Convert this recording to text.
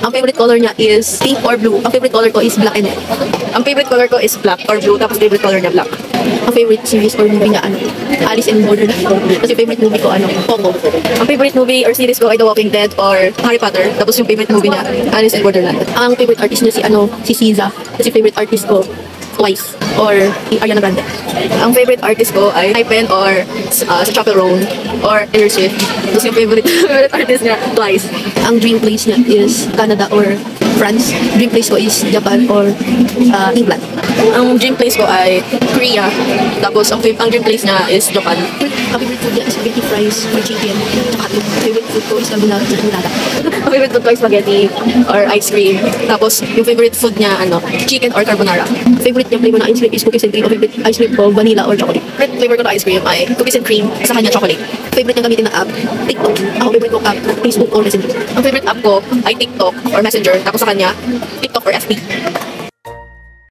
Ang favorite color niya is pink or blue. Ang favorite color ko is black and white. Ang favorite color ko is black or blue, tapos favorite color niya black. Ang favorite series or movie niya, Alice in Borderland. Tapos yung favorite movie ko, Coco. Ang favorite movie or series ko ay The Walking Dead or Harry Potter. Tapos yung favorite movie niya, Alice in Borderland. Ang favorite artist niya si SZA. Tapos yung favorite artist ko, Twice or Ariana Grande. Ang favorite artist ko ay Hypen or sa Chapel Roan or Taylor Swift. Tapos yung favorite artist niya, Twice. Ang dream place niya is Canada or France. Dream place ko is Japan or England. Ang dream place ko ay Korea. Tapos ang dream place niya is Japan. Ang favorite food niya is spaghetti fries or chicken. Tsaka ang favorite food ko is carbonara. Ang favorite food ko is spaghetti or ice cream. Tapos yung favorite food niya, chicken or carbonara. Favorite niya flavor na ice cream is cookies and cream. Ang favorite ice cream ko, vanilla or chocolate. Favorite flavor ko na ice cream ay cookies and cream. Sa kanya, chocolate. Favorite niya gamitin na app, TikTok. Ako favorite ko app, Facebook or Messenger. Ang favorite app ko ay TikTok or Messenger. Tapos sa kanya, TikTok or FB.